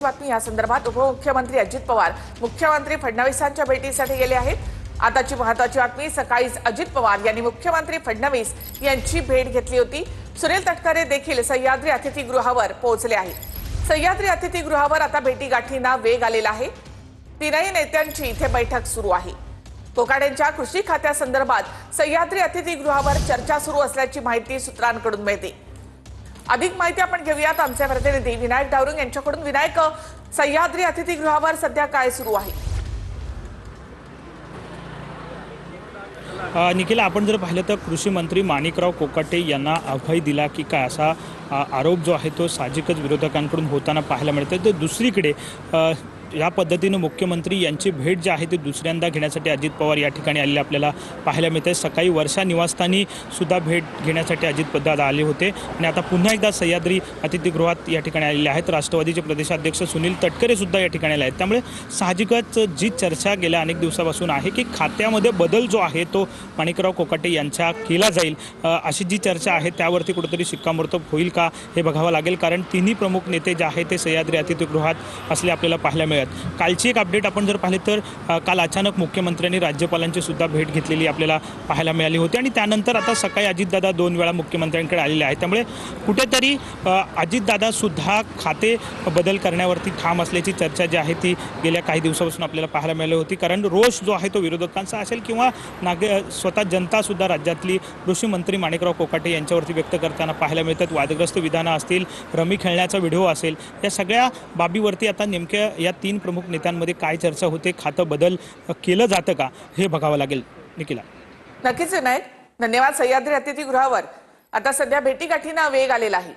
बातमी या संदर्भात उपमुख्यमंत्री अजित पवार मुख्यमंत्री फडणवीसांच्या भेटीसाठी गेले आहेत। आताची महत्त्वाची बातमी, सकाळीच अजित पवार यांनी मुख्यमंत्री फडणवीस यांची भेट घेतली होती। सुनील तटकरे देखील सह्याद्री अतिथीगृहावर पोहोचले आहेत। सह्याद्री अतिथीगृहावर आता भेटीगाठींना वेग आलेला आहे। तीनही नेत्यांची इथे बैठक सुरू आहे। कोकाटेंच्या कृषी खात्यासंदर्भात सह्याद्री अतिथीगृहावर चर्चा सुरू असल्याची माहिती सूत्रांकडून मिळते। अधिक माहिती आपण घेऊयात आमचे प्रतिनिधी विनायक डावरुंग यांच्याकडून। विनायक, सह्याद्री अतिथीगृहावर सध्या काय सुरू आहे? निखिल, आपण जर पाहिलं तर कृषी मंत्री माणिकराव कोकाटे यांना अभय दिला की काय असा आरोप जो आहे तो साहजिकच विरोधकांकडून होताना पाहायला मिळतो। तर दुसरीकडे या पद्धतीने मुख्यमंत्री यांची भेट जी आहे ती दुसऱ्यांदा घेण्यासाठी अजित पवार या ठिकाणी आलेले आपल्याला पाहायला मिळते। सकाळी वर्षा निवासस्थानी सुद्धा भेट घेण्यासाठी अजित पवार आले होते आणि आता पुन्हा एकदा सह्याद्री अतिथीगृहात या ठिकाणी आलेले आहेत। राष्ट्रवादीचे प्रदेशाध्यक्ष सुनील तटकरे सुद्धा या ठिकाणी आले आहेत। त्यामुळे साहजिकच जी चर्चा गेल्या अनेक दिवसापासून आहे की खात्यामध्ये बदल जो आहे तो माणिकराव कोकाटे यांच्या केला जाईल, अशी जी चर्चा आहे त्यावरती कुठेतरी शिक्कामोर्तब होईल का हे बघावं लागेल। कारण तिन्ही प्रमुख नेते जे आहेत ते सह्याद्री अतिथीगृहात असले आपल्याला पाहायला मिळत। कालची एक अपडेट आपण जर पाहिले तर काल अचानक मुख्यमंत्र्यांनी राज्यपालांची सुद्धा भेट घेतलेली आपल्याला पाहायला मिळाली होती आणि त्यानंतर आता सकाळी अजितदादा 2 वेळा मुख्यमंत्र्यांकडे आलेले आहेत। त्यामुळे कुठेतरी अजितदादा सुद्धा खाते बदल करण्यावरती ठाम असल्याची चर्चा जी आहे ती गेल्या काही दिवसापासून आपल्याला पाहायला मिळाली होती। कारण रोष जो आहे तो विरोधकांचा असेल किंवा स्वतः जनता सुद्धा राज्यातली कृषी मंत्री माणिकराव कोकाटे यांच्यावरती व्यक्त करताना पाहायला मिळतात। वादग्रस्त विधानं असतील, रमी खेळण्याचा व्हिडिओ असेल, या सगळ्या बाबीवरती आता नेमक्या या 3 प्रमुख नेत्यांमध्ये काय चर्चा होते, खातं बदल केलं जातं का हे बघावं लागेल। निखिला, नक्कीच विनायक, धन्यवाद। सह्याद्री अतिथीगृहावर आता सध्या भेटीगाठींना वेग आलेला आहे।